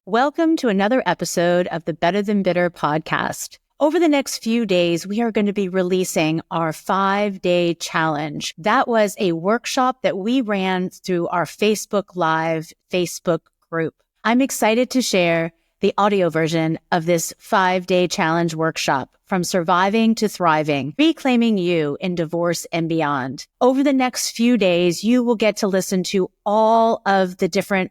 Welcome to another episode of the Better Than Bitter podcast. Over the next few days, we are going to be releasing our 5-day challenge. That was a workshop that we ran through our Facebook Live Facebook group. I'm excited to share the audio version of this 5-day challenge workshop, From Surviving to Thriving, Reclaiming You in Divorce and Beyond. Over the next few days, you will get to listen to all of the different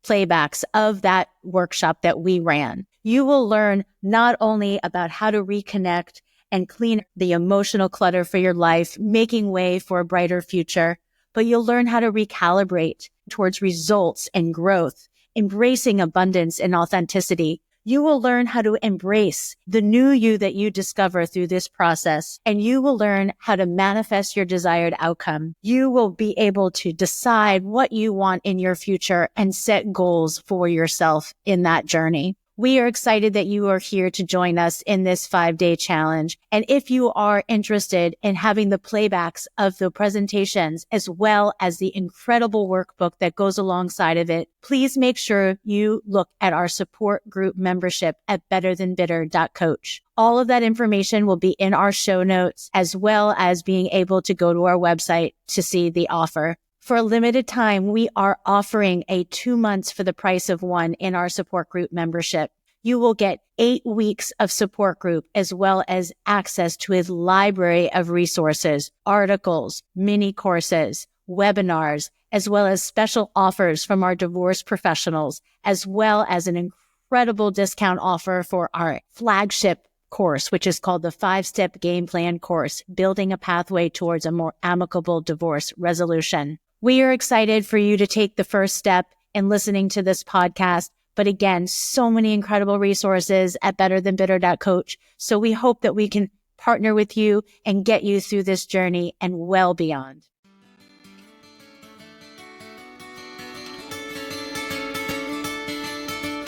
playbacks of that workshop that we ran. You will learn not only about how to reconnect and clean the emotional clutter for your life, making way for a brighter future, but you'll learn how to recalibrate towards results and growth, embracing abundance and authenticity. You will learn how to embrace the new you that you discover through this process, and you will learn how to manifest your desired outcome. You will be able to decide what you want in your future and set goals for yourself in that journey. We are excited that you are here to join us in this 5-day challenge. And if you are interested in having the playbacks of the presentations as well as the incredible workbook that goes alongside of it, please make sure you look at our support group membership at betterthanbitter.coach. All of that information will be in our show notes, as well as being able to go to our website to see the offer. For a limited time, we are offering a 2 months for the price of one in our support group membership. You will get 8 weeks of support group, as well as access to a library of resources, articles, mini courses, webinars, as well as special offers from our divorce professionals, as well as an incredible discount offer for our flagship course, which is called the 5-Step Game Plan course, Building a Pathway Towards a More Amicable Divorce Resolution. We are excited for you to take the first step in listening to this podcast. But again, so many incredible resources at betterthanbitter.coach. So we hope that we can partner with you and get you through this journey and well beyond.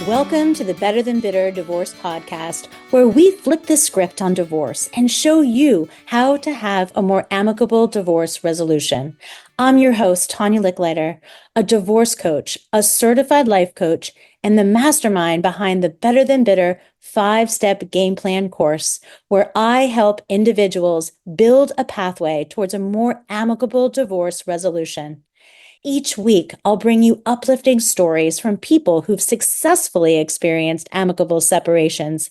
Welcome to the Better Than Bitter Divorce Podcast, where we flip the script on divorce and show you how to have a more amicable divorce resolution. I'm your host, Tania Leichliter, a divorce coach, a certified life coach, and the mastermind behind the Better Than Bitter 5-Step Game Plan course, where I help individuals build a pathway towards a more amicable divorce resolution. Each week, I'll bring you uplifting stories from people who've successfully experienced amicable separations,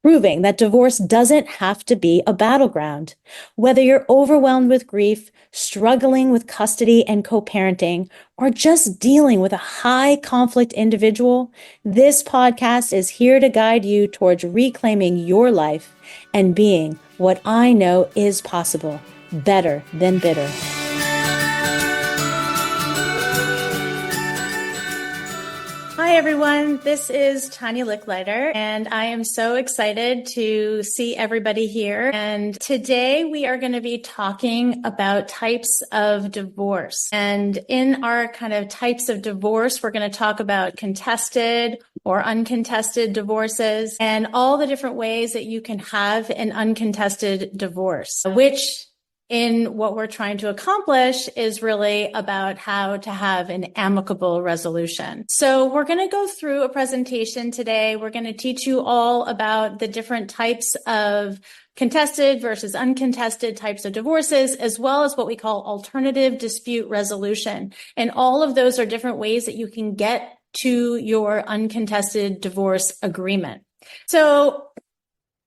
proving that divorce doesn't have to be a battleground. Whether you're overwhelmed with grief, struggling with custody and co-parenting, or just dealing with a high conflict individual, this podcast is here to guide you towards reclaiming your life and being what I know is possible, better than bitter. Hi, everyone. This is Tania Leichliter, and I am so excited to see everybody here. And today we are going to be talking about types of divorce. And in our kind of types of divorce, we're going to talk about contested or uncontested divorces and all the different ways that you can have an uncontested divorce, which in what we're trying to accomplish is really about how to have an amicable resolution. So we're going to go through a presentation today. We're going to teach you all about the different types of contested versus uncontested types of divorces, as well as what we call alternative dispute resolution. And all of those are different ways that you can get to your uncontested divorce agreement. So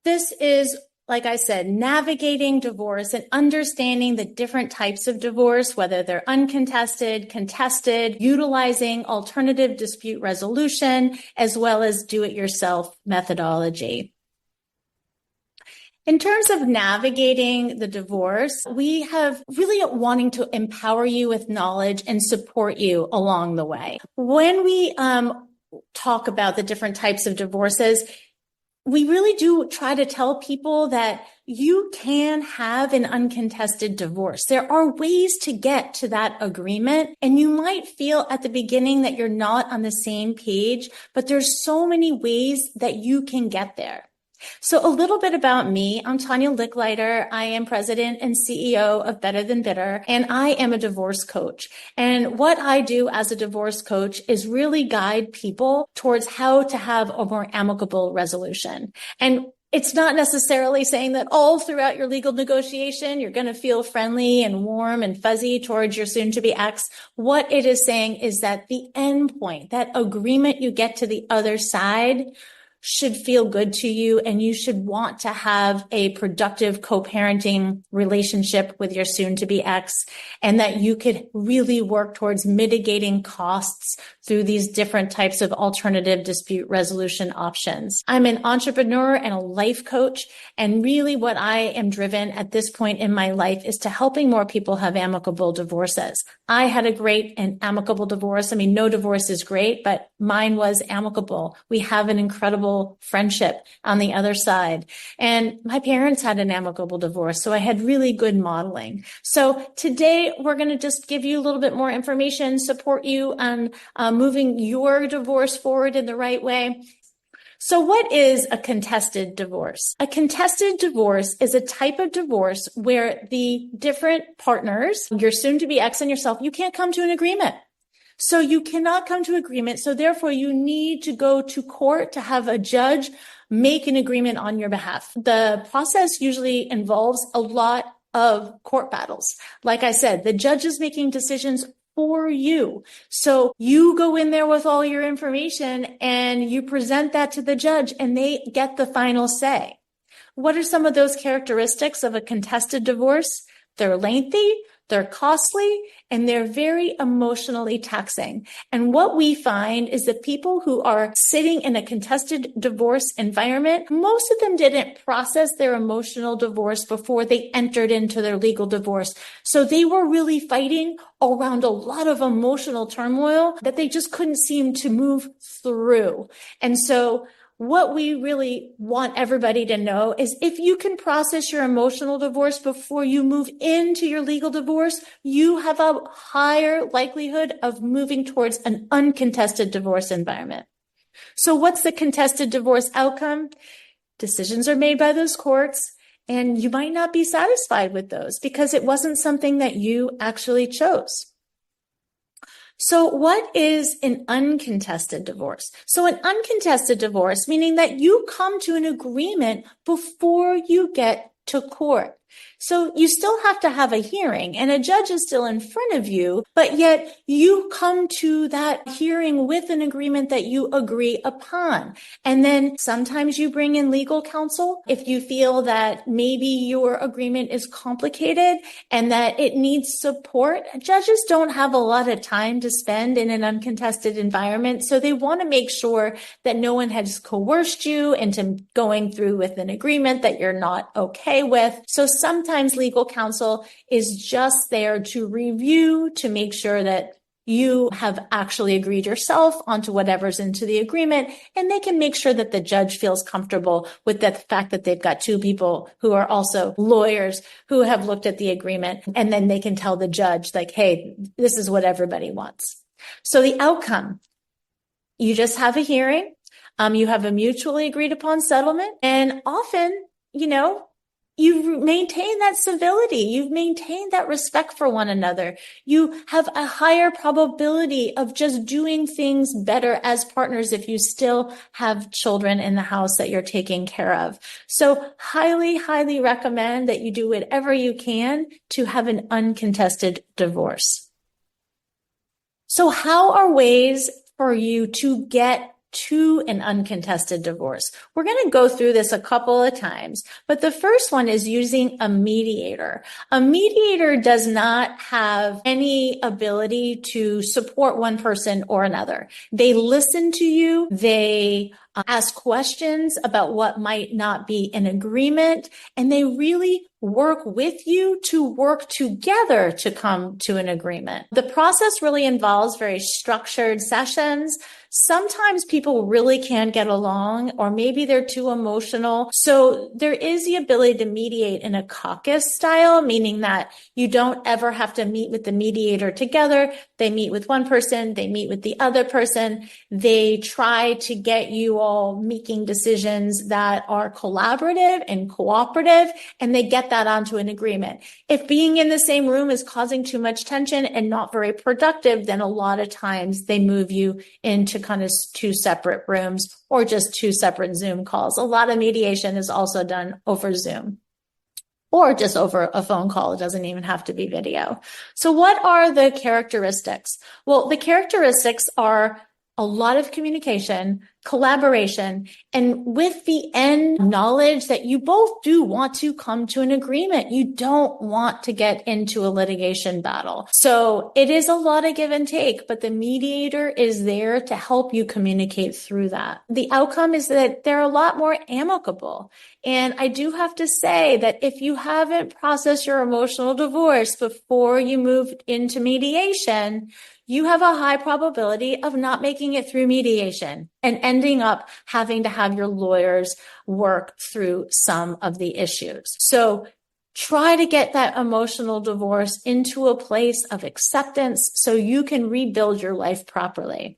this is, like I said, navigating divorce and understanding the different types of divorce, whether they're uncontested, contested, utilizing alternative dispute resolution, as well as do-it-yourself methodology. In terms of navigating the divorce, we have really wanting to empower you with knowledge and support you along the way. When we talk about the different types of divorces, we really do try to tell people that you can have an uncontested divorce. There are ways to get to that agreement, and you might feel at the beginning that you're not on the same page, but there's so many ways that you can get there. So a little bit about me. I'm Tania Leichliter. I am president and CEO of Better Than Bitter, and I am a divorce coach. And what I do as a divorce coach is really guide people towards how to have a more amicable resolution. And it's not necessarily saying that all throughout your legal negotiation, you're going to feel friendly and warm and fuzzy towards your soon-to-be ex. What it is saying is that the end point, that agreement you get to the other side, should feel good to you, and you should want to have a productive co-parenting relationship with your soon-to-be ex, and that you could really work towards mitigating costs through these different types of alternative dispute resolution options. I'm an entrepreneur and a life coach, and really what I am driven at this point in my life is to helping more people have amicable divorces. I had a great and amicable divorce. I mean, no divorce is great, but mine was amicable. We have an incredible friendship on the other side. And my parents had an amicable divorce, so I had really good modeling. So today we're going to just give you a little bit more information, support you on moving your divorce forward in the right way. So what is a contested divorce? A contested divorce is a type of divorce where the different partners, your soon-to-be ex and yourself, you can't come to an agreement. So you cannot come to agreement. So therefore you need to go to court to have a judge make an agreement on your behalf. The process usually involves a lot of court battles. Like I said, the judge is making decisions for you. So you go in there with all your information and you present that to the judge and they get the final say. What are some of those characteristics of a contested divorce? They're lengthy, they're costly, and they're very emotionally taxing. And what we find is that people who are sitting in a contested divorce environment, most of them didn't process their emotional divorce before they entered into their legal divorce. So they were really fighting around a lot of emotional turmoil that they just couldn't seem to move through. And so what we really want everybody to know is if you can process your emotional divorce before you move into your legal divorce, you have a higher likelihood of moving towards an uncontested divorce environment. So what's the contested divorce outcome? Decisions are made by those courts, and you might not be satisfied with those because it wasn't something that you actually chose. So what is an uncontested divorce? So an uncontested divorce, meaning that you come to an agreement before you get to court. So you still have to have a hearing and a judge is still in front of you, but yet you come to that hearing with an agreement that you agree upon. And then sometimes you bring in legal counsel if you feel that maybe your agreement is complicated and that it needs support. Judges don't have a lot of time to spend in an uncontested environment, so they want to make sure that no one has coerced you into going through with an agreement that you're not okay with. So sometimes legal counsel is just there to review, to make sure that you have actually agreed yourself onto whatever's into the agreement, and they can make sure that the judge feels comfortable with the fact that they've got two people who are also lawyers who have looked at the agreement, and then they can tell the judge, like, hey, this is what everybody wants. So the outcome, you just have a hearing, you have a mutually agreed upon settlement, and often, you've maintained that civility. You've maintained that respect for one another. You have a higher probability of just doing things better as partners if you still have children in the house that you're taking care of. So highly, highly recommend that you do whatever you can to have an uncontested divorce. So how are ways for you to get to an uncontested divorce? We're going to go through this a couple of times, but the first one is using a mediator. A mediator does not have any ability to support one person or another. They listen to you. They ask questions about what might not be an agreement, and they really work with you to work together to come to an agreement. The process really involves very structured sessions. Sometimes people really can't get along, or maybe they're too emotional. So there is the ability to mediate in a caucus style, meaning that you don't ever have to meet with the mediator together. They meet with one person, they meet with the other person. They try to get you all making decisions that are collaborative and cooperative, and they get that onto an agreement. If being in the same room is causing too much tension and not very productive, then a lot of times they move you into kind of two separate rooms or just two separate Zoom calls. A lot of mediation is also done over Zoom or just over a phone call. It doesn't even have to be video. So what are the characteristics? Well, the characteristics are a lot of communication, collaboration, and with the end knowledge that you both do want to come to an agreement. You don't want to get into a litigation battle. So it is a lot of give and take, but the mediator is there to help you communicate through that. The outcome is that they're a lot more amicable. And I do have to say that if you haven't processed your emotional divorce before you moved into mediation, you have a high probability of not making it through mediation and ending up having to have your lawyers work through some of the issues. So try to get that emotional divorce into a place of acceptance so you can rebuild your life properly.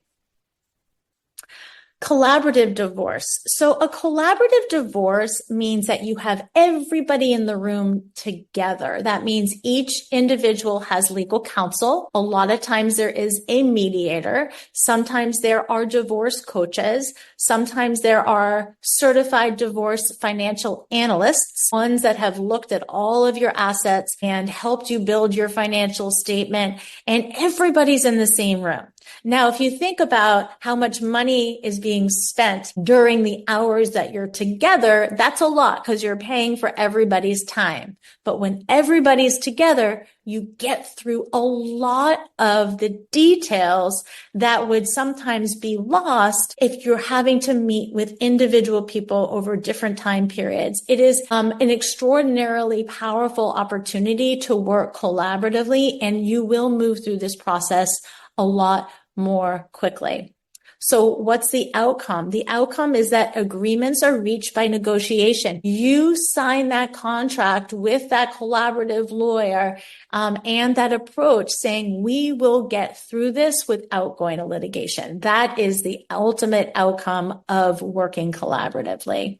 Collaborative divorce. So a collaborative divorce means that you have everybody in the room together. That means each individual has legal counsel. A lot of times there is a mediator. Sometimes there are divorce coaches. Sometimes there are certified divorce financial analysts, ones that have looked at all of your assets and helped you build your financial statement, and everybody's in the same room. Now, if you think about how much money is being spent during the hours that you're together, that's a lot because you're paying for everybody's time. But when everybody's together, you get through a lot of the details that would sometimes be lost if you're having to meet with individual people over different time periods. It is an extraordinarily powerful opportunity to work collaboratively, and you will move through this process a lot more quickly. So what's the outcome? The outcome is that agreements are reached by negotiation. You sign that contract with that collaborative lawyer and that approach saying, we will get through this without going to litigation. That is the ultimate outcome of working collaboratively.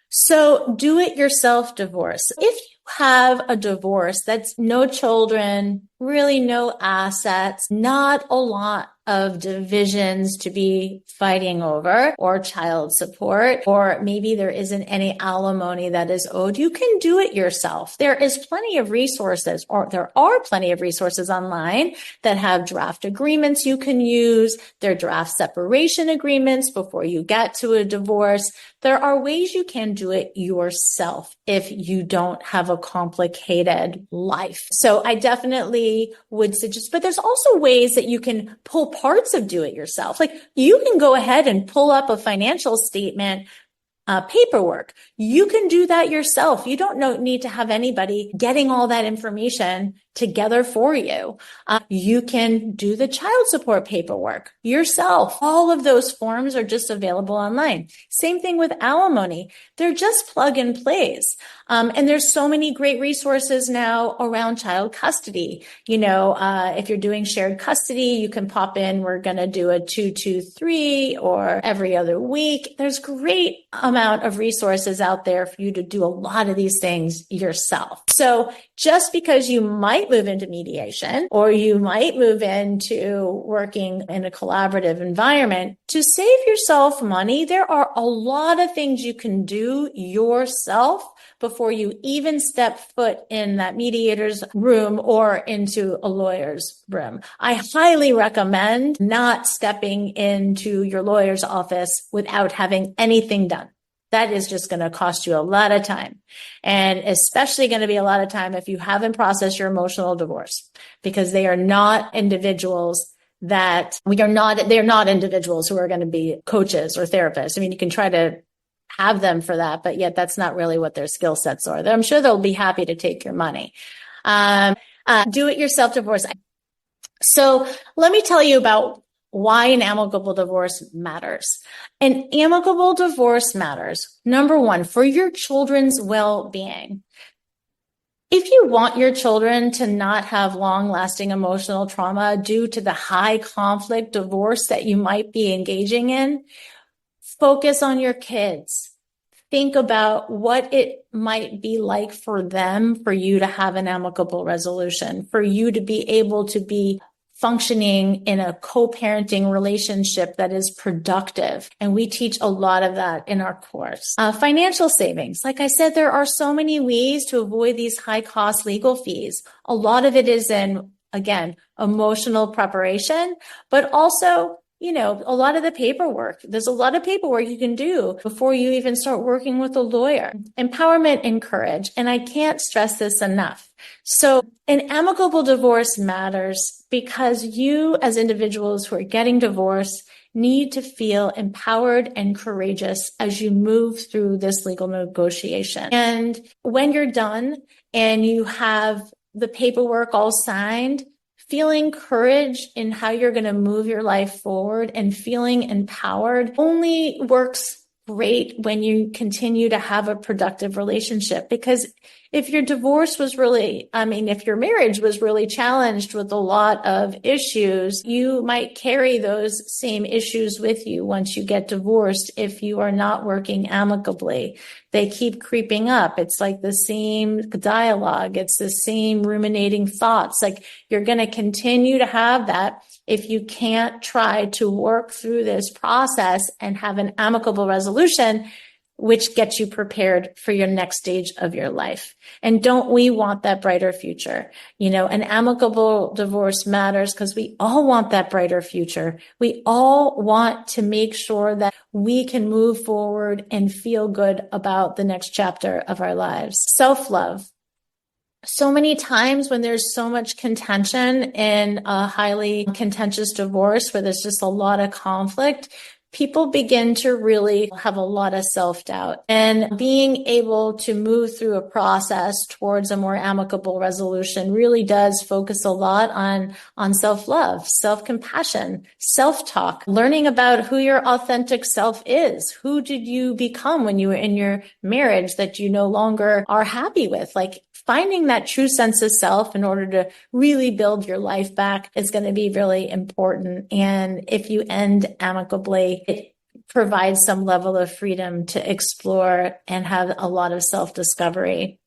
So do it yourself divorce. If you have a divorce that's no children, really no assets, not a lot of divisions to be fighting over or child support, or maybe there isn't any alimony that is owed, you can do it yourself. There is plenty of resources, or there are plenty of resources online that have draft agreements you can use. There are draft separation agreements before you get to a divorce. There are ways you can do it yourself if you don't have a complicated life. So I definitely would suggest, but there's also ways that you can pull parts of do it yourself. Like you can go ahead and pull up a financial statement paperwork. You can do that yourself. You don't need to have anybody getting all that information together for you. You can do the child support paperwork yourself. All of those forms are just available online. Same thing with alimony. They're just plug and plays. And there's so many great resources now around child custody. You know, if you're doing shared custody, you can pop in, we're going to do a 2-2-3 or every other week. There's great amount of resources out there for you to do a lot of these things yourself. So just because you might move into mediation or you might move into working in a collaborative environment, to save yourself money, there are a lot of things you can do yourself before you even step foot in that mediator's room or into a lawyer's room. I highly recommend not stepping into your lawyer's office without having anything done. That is just going to cost you a lot of time, and especially going to be a lot of time if you haven't processed your emotional divorce, because they are not individuals that they're not individuals who are going to be coaches or therapists. I mean, you can try to have them for that, but yet that's not really what their skill sets are. I'm sure they'll be happy to take your money. Do it yourself divorce. So let me tell you about why an amicable divorce matters. An amicable divorce matters, number one, for your children's well-being. If you want your children to not have long-lasting emotional trauma due to the high conflict divorce that you might be engaging in, focus on your kids. Think about what it might be like for them, for you to have an amicable resolution, for you to be able to be functioning in a co-parenting relationship that is productive. And we teach a lot of that in our course. Financial savings. Like I said, there are so many ways to avoid these high cost legal fees. A lot of it is in, again, emotional preparation, but also a lot of the paperwork. There's a lot of paperwork you can do before you even start working with a lawyer. Empowerment and courage. And I can't stress this enough. So an amicable divorce matters because you, as individuals who are getting divorced, need to feel empowered and courageous as you move through this legal negotiation. And when you're done and you have the paperwork all signed, feeling courage in how you're going to move your life forward and feeling empowered only works great when you continue to have a productive relationship. Because if your divorce was really, if your marriage was really challenged with a lot of issues, you might carry those same issues with you once you get divorced if you are not working amicably. They keep creeping up. It's like the same dialogue. It's the same ruminating thoughts. Like you're going to continue to have that if you can't try to work through this process and have an amicable resolution, which gets you prepared for your next stage of your life. And don't we want that brighter future? An amicable divorce matters because we all want that brighter future. We all want to make sure that we can move forward and feel good about the next chapter of our lives. Self-love. So many times when there's so much contention in a highly contentious divorce where there's just a lot of conflict, people begin to really have a lot of self-doubt. And being able to move through a process towards a more amicable resolution really does focus a lot on self-love, self-compassion, self-talk, learning about who your authentic self is. Who did you become when you were in your marriage that you no longer are happy with? Like finding that true sense of self in order to really build your life back is going to be really important. And if you end amicably, it provides some level of freedom to explore and have a lot of self-discovery.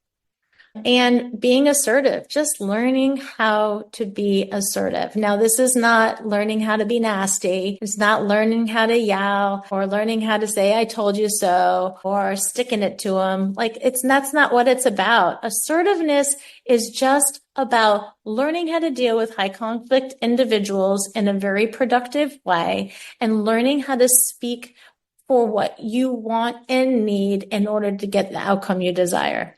And being assertive, just learning how to be assertive. Now, this is not learning how to be nasty. It's not learning how to yell or learning how to say, I told you so, or sticking it to them. That's not what it's about. Assertiveness is just about learning how to deal with high conflict individuals in a very productive way and learning how to speak for what you want and need in order to get the outcome you desire.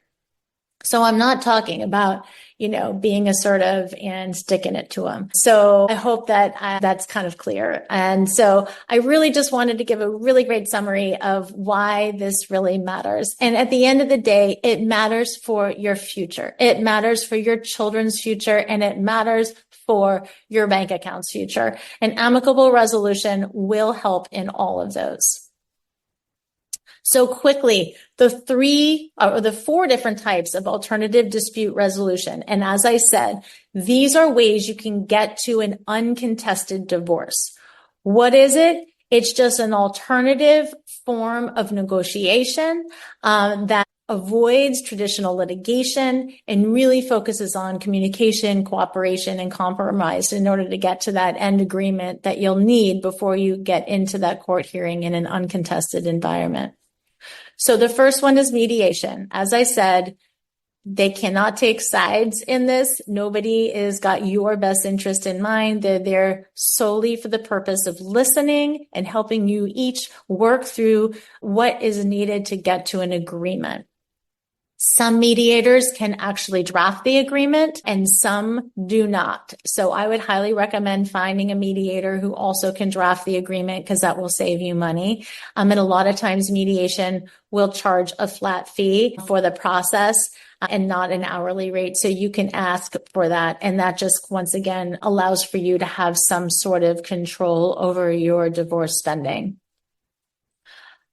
So I'm not talking about, being assertive and sticking it to them. So I hope that that's kind of clear. And so I really just wanted to give a really great summary of why this really matters. And at the end of the day, it matters for your future. It matters for your children's future, and it matters for your bank account's future. An amicable resolution will help in all of those. So quickly, the four different types of alternative dispute resolution. And as I said, these are ways you can get to an uncontested divorce. What is it? It's just an alternative form of negotiation that avoids traditional litigation and really focuses on communication, cooperation, and compromise in order to get to that end agreement that you'll need before you get into that court hearing in an uncontested environment. So the first one is mediation. As I said, they cannot take sides in this. Nobody has got your best interest in mind. They're there solely for the purpose of listening and helping you each work through what is needed to get to an agreement. Some mediators can actually draft the agreement and some do not. So I would highly recommend finding a mediator who also can draft the agreement because that will save you money. And a lot of times mediation will charge a flat fee for the process and not an hourly rate. So you can ask for that. And that just, once again, allows for you to have some sort of control over your divorce spending.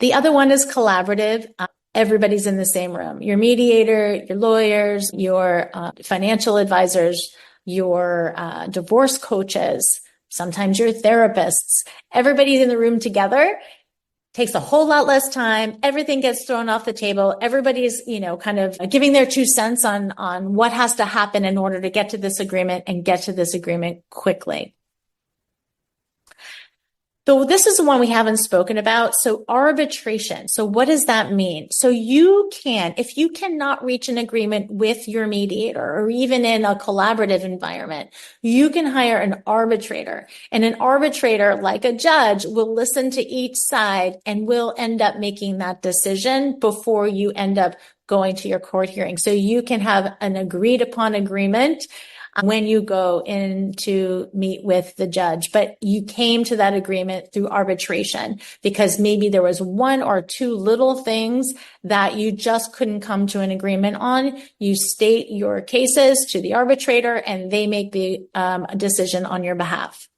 The other one is collaborative. everybody's in the same room. Your mediator, your lawyers, your financial advisors, your divorce coaches, sometimes your therapists. Everybody's in the room together. Takes a whole lot less time. Everything gets thrown off the table. Everybody's, kind of giving their 2 cents on what has to happen in order to get to this agreement and get to this agreement quickly. So this is the one we haven't spoken about. So arbitration. So what does that mean? So if you cannot reach an agreement with your mediator or even in a collaborative environment, you can hire an arbitrator. And an arbitrator, like a judge, will listen to each side and will end up making that decision before you end up going to your court hearing. So you can have an agreed upon agreement when you go in to meet with the judge, but you came to that agreement through arbitration because maybe there was 1 or 2 little things that you just couldn't come to an agreement on. You state your cases to the arbitrator and they make the decision on your behalf.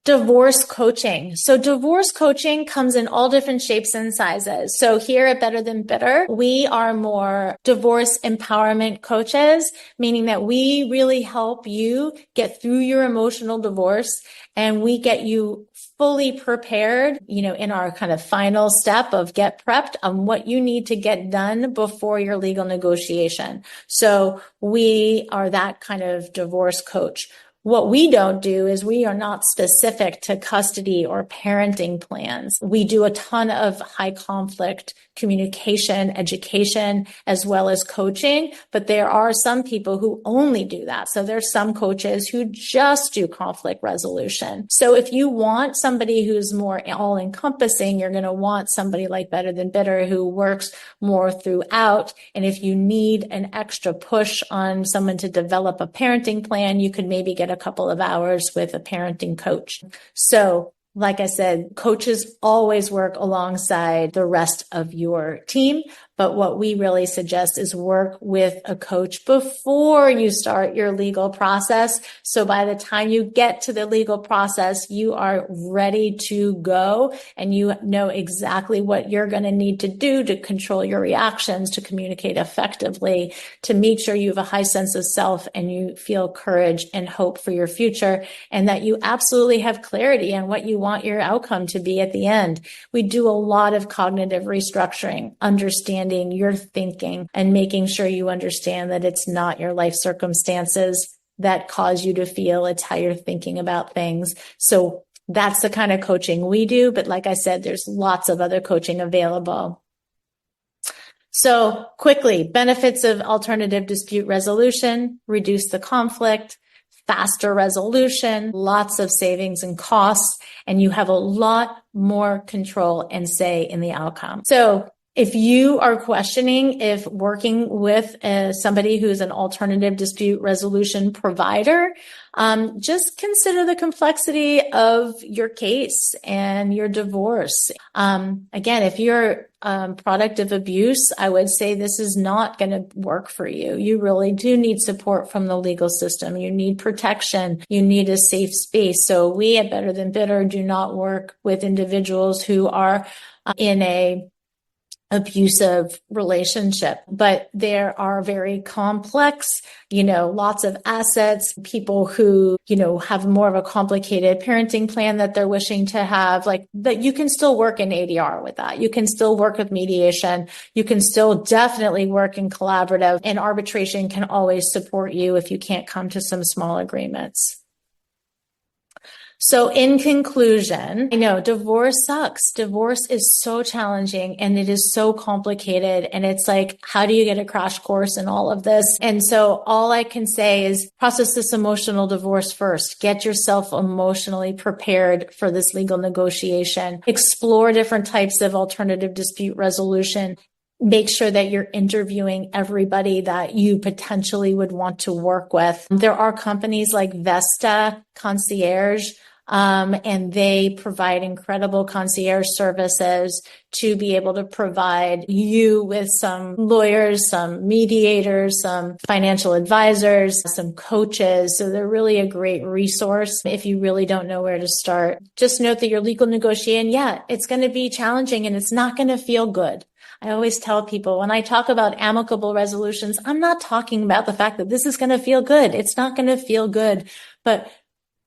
Divorce coaching. So divorce coaching comes in all different shapes and sizes. So here at Better Than Bitter, we are more divorce empowerment coaches, meaning that we really help you get through your emotional divorce and we get you fully prepared, in our kind of final step of get prepped on what you need to get done before your legal negotiation. So we are that kind of divorce coach. What we don't do is we are not specific to custody or parenting plans. We do a ton of high conflict communication, education, as well as coaching, but there are some people who only do that. So there's some coaches who just do conflict resolution. So if you want somebody who's more all encompassing, you're going to want somebody like Better Than Bitter who works more throughout. And if you need an extra push on someone to develop a parenting plan, you could maybe get a couple of hours with a parenting coach. So like I said, coaches always work alongside the rest of your team. But what we really suggest is work with a coach before you start your legal process. So by the time you get to the legal process, you are ready to go and you know exactly what you're going to need to do to control your reactions, to communicate effectively, to make sure you have a high sense of self and you feel courage and hope for your future, and that you absolutely have clarity on what you want your outcome to be at the end. We do a lot of cognitive restructuring, understanding your thinking and making sure you understand that it's not your life circumstances that cause you to feel, it's how you're thinking about things. So that's the kind of coaching we do. But like I said, there's lots of other coaching available. So quickly, benefits of alternative dispute resolution: reduce the conflict, faster resolution, lots of savings and costs, and you have a lot more control and say in the outcome. So if you are questioning if working with somebody who's an alternative dispute resolution provider, just consider the complexity of your case and your divorce. Again, if you're product of abuse, I would say this is not going to work for you. You really do need support from the legal system. You need protection. You need a safe space. So we at Better Than Bitter do not work with individuals who are in a abusive relationship, but there are very complex, lots of assets, people who, have more of a complicated parenting plan that they're wishing to have, like that. You can still work in ADR with that. You can still work with mediation. You can still definitely work in collaborative, and arbitration can always support you if you can't come to some small agreements. So in conclusion, I know divorce sucks. Divorce is so challenging and it is so complicated. And it's like, how do you get a crash course in all of this? And so all I can say is process this emotional divorce first. Get yourself emotionally prepared for this legal negotiation. Explore different types of alternative dispute resolution. Make sure that you're interviewing everybody that you potentially would want to work with. There are companies like Vesta Concierge And they provide incredible concierge services to be able to provide you with some lawyers, some mediators, some financial advisors, some coaches. So they're really a great resource if you really don't know where to start. Just note that your legal negotiation, it's going to be challenging and it's not going to feel good. I always tell people when I talk about amicable resolutions, I'm not talking about the fact that this is going to feel good. It's not going to feel good. But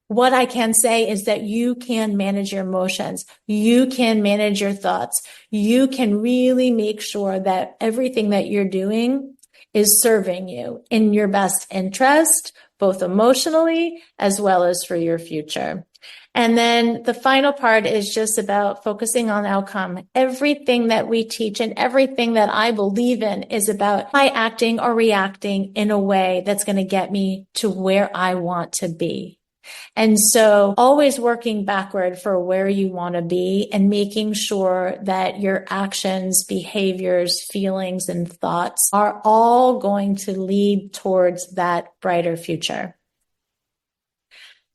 what I can say is that you can manage your emotions. You can manage your thoughts. You can really make sure that everything that you're doing is serving you in your best interest, both emotionally as well as for your future. And then the final part is just about focusing on outcome. Everything that we teach and everything that I believe in is about my acting or reacting in a way that's going to get me to where I want to be. And so always working backward for where you want to be and making sure that your actions, behaviors, feelings, and thoughts are all going to lead towards that brighter future.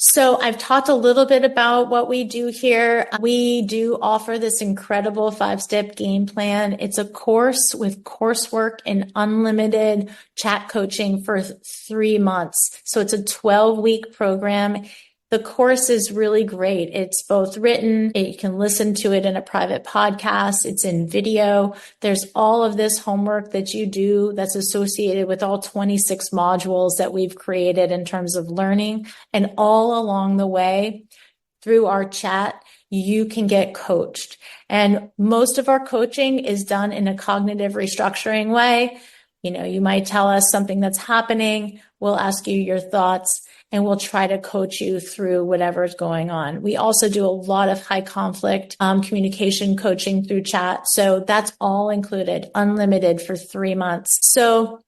So I've talked a little bit about what we do here. We do offer this incredible 5-step game plan. It's a course with coursework and unlimited chat coaching for 3 months. So it's a 12-week program. The course is really great. It's both written, you can listen to it in a private podcast, it's in video. There's all of this homework that you do that's associated with all 26 modules that we've created in terms of learning. And all along the way, through our chat, you can get coached. And most of our coaching is done in a cognitive restructuring way. You might tell us something that's happening. We'll ask you your thoughts and we'll try to coach you through whatever's going on. We also do a lot of high conflict communication coaching through chat. So that's all included, unlimited for 3 months. So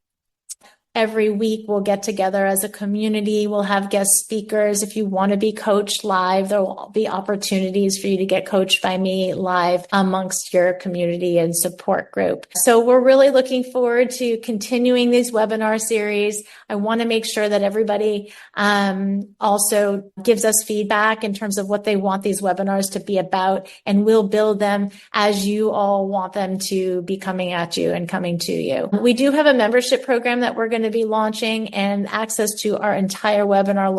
every week we'll get together as a community. We'll have guest speakers. If you want to be coached live, there will be opportunities for you to get coached by me live amongst your community and support group. So we're really looking forward to continuing these webinar series. I want to make sure that everybody also gives us feedback in terms of what they want these webinars to be about, and we'll build them as you all want them to be coming at you and coming to you. We do have a membership program that we're going to be launching, and access to our entire webinar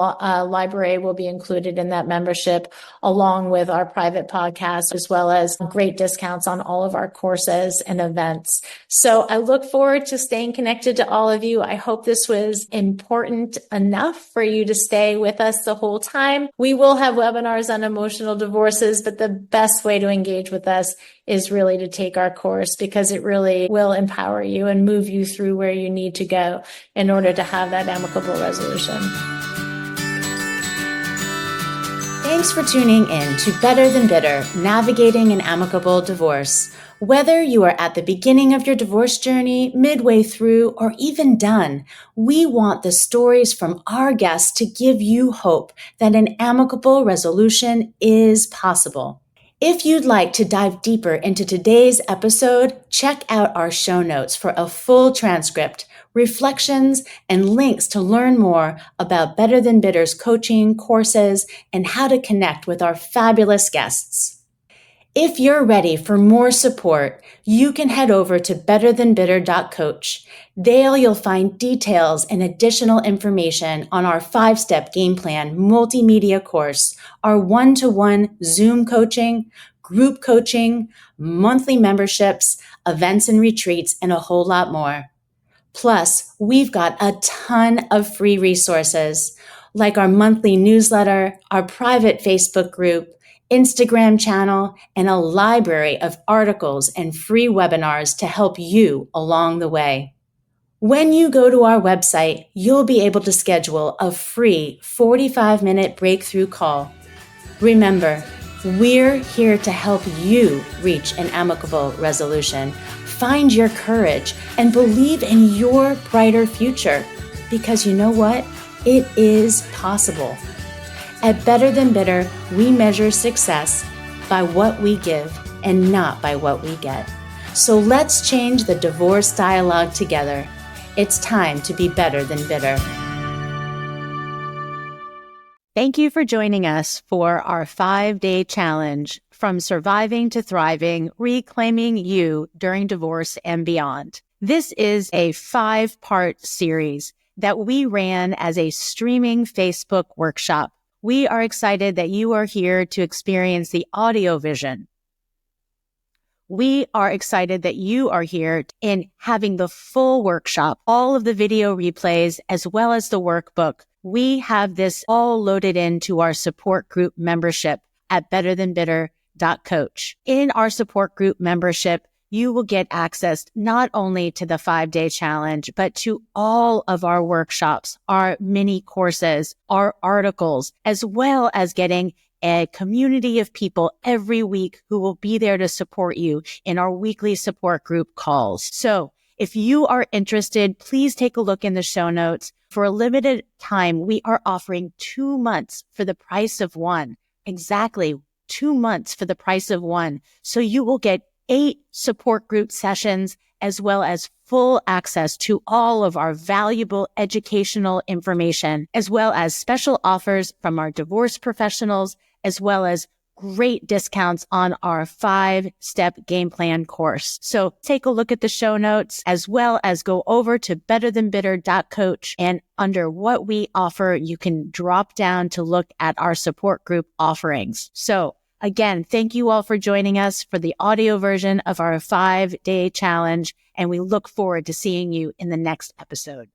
library will be included in that membership, along with our private podcast, as well as great discounts on all of our courses and events. So I look forward to staying connected to all of you. I hope this was important enough for you to stay with us the whole time. We will have webinars on emotional divorces, but the best way to engage with us is really to take our course, because it really will empower you and move you through where you need to go in order to have that amicable resolution. Thanks for tuning in to Better Than Bitter, Navigating an Amicable Divorce. Whether you are at the beginning of your divorce journey, midway through, or even done, we want the stories from our guests to give you hope that an amicable resolution is possible. If you'd like to dive deeper into today's episode, check out our show notes for a full transcript, reflections, and links to learn more about Better Than Bitter's coaching, courses, and how to connect with our fabulous guests. If you're ready for more support, you can head over to betterthanbitter.coach. There you'll find details and additional information on our 5-step game plan multimedia course, our one-to-one Zoom coaching, group coaching, monthly memberships, events and retreats, and a whole lot more. Plus, we've got a ton of free resources, like our monthly newsletter, our private Facebook group, Instagram channel, and a library of articles and free webinars to help you along the way. When you go to our website, you'll be able to schedule a free 45-minute breakthrough call. Remember, we're here to help you reach an amicable resolution. Find your courage and believe in your brighter future, because you know what? It is possible. At Better Than Bitter, we measure success by what we give and not by what we get. So let's change the divorce dialogue together. It's time to be better than bitter. Thank you for joining us for our 5-day challenge, From Surviving to Thriving, Reclaiming You During Divorce and Beyond. This is a 5-part series that we ran as a streaming Facebook workshop. We are excited that you are here to experience the audio vision. We are excited that you are here in having the full workshop, all of the video replays, as well as the workbook. We have this all loaded into our support group membership at betterthanbitter.coach. In our support group membership, you will get access not only to the 5-day challenge, but to all of our workshops, our mini courses, our articles, as well as getting a community of people every week who will be there to support you in our weekly support group calls. So if you are interested, please take a look in the show notes. For a limited time, we are offering 2 months for the price of one. Exactly 2 months for the price of one. So you will get 8 support group sessions, as well as full access to all of our valuable educational information, as well as special offers from our divorce professionals, as well as great discounts on our 5-step game plan course. So take a look at the show notes, as well as go over to betterthanbitter.coach, and under what we offer, you can drop down to look at our support group offerings. So again, thank you all for joining us for the audio version of our 5-day challenge, and we look forward to seeing you in the next episode.